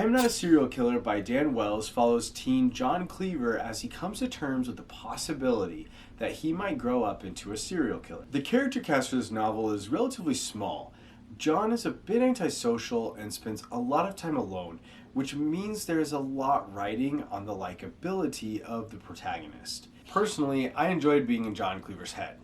Am Not a Serial Killer by Dan Wells follows teen John Cleaver as he comes to terms with the possibility that he might grow up into a serial killer. The character cast for this novel is relatively small. John is a bit antisocial and spends a lot of time alone, which means there is a lot riding on the likability of the protagonist. Personally, I enjoyed being in John Cleaver's head.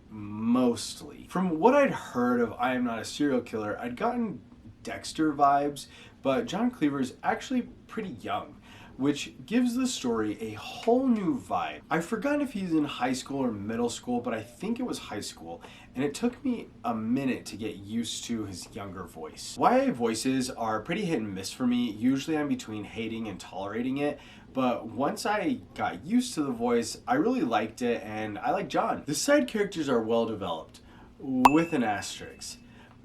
Mostly. From what I'd heard of I Am Not a Serial Killer, I'd gotten Dexter vibes, but John Cleaver is actually pretty young, which gives the story a whole new vibe. I've forgotten if he's in high school or middle school, but I think it was high school, and it took me a minute to get used to his younger voice. YA voices are pretty hit and miss for me. Usually I'm between hating and tolerating it, but once I got used to the voice, I really liked it, and I like John. The side characters are well developed, with an asterisk.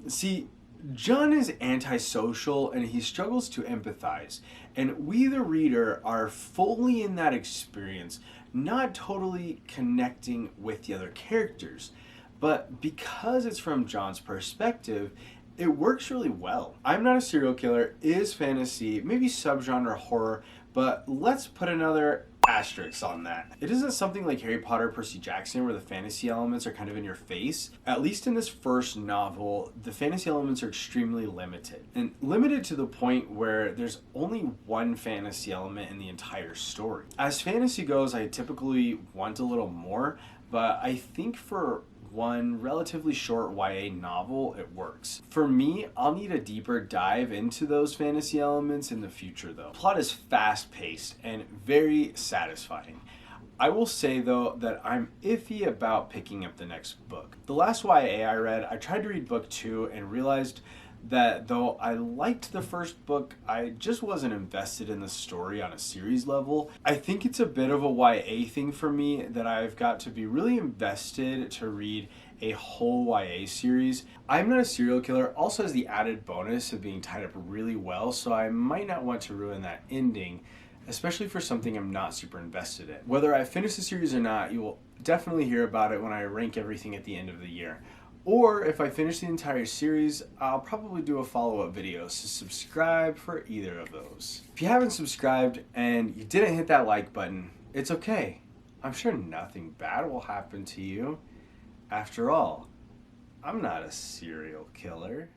See, John is antisocial and he struggles to empathize, and we the reader are fully in that experience, not totally connecting with the other characters. But because it's from John's perspective, it works really well. I'm Not a Serial Killer is fantasy, maybe subgenre horror, but let's put another asterisk on that. It isn't something like Harry Potter, Percy Jackson, where the fantasy elements are kind of in your face. At least in this first novel, the fantasy elements are extremely limited. And limited to the point where there's only one fantasy element in the entire story. As fantasy goes, I typically want a little more, but I think for one relatively short YA novel, it works. For me, I'll need a deeper dive into those fantasy elements in the future though. The plot is fast-paced and very satisfying. I will say though that I'm iffy about picking up the next book. The last YA I read, I tried to read book 2 and realized that though I liked the first book, I just wasn't invested in the story on a series level. I think it's a bit of a YA thing for me that I've got to be really invested to read a whole YA series. I'm Not a Serial Killer also has the added bonus of being tied up really well, so I might not want to ruin that ending, especially for something I'm not super invested in. Whether I finish the series or not, you will definitely hear about it when I rank everything at the end of the year. Or if I finish the entire series, I'll probably do a follow-up video, so subscribe for either of those. If you haven't subscribed and you didn't hit that like button, it's okay. I'm sure nothing bad will happen to you. After all, I'm not a serial killer.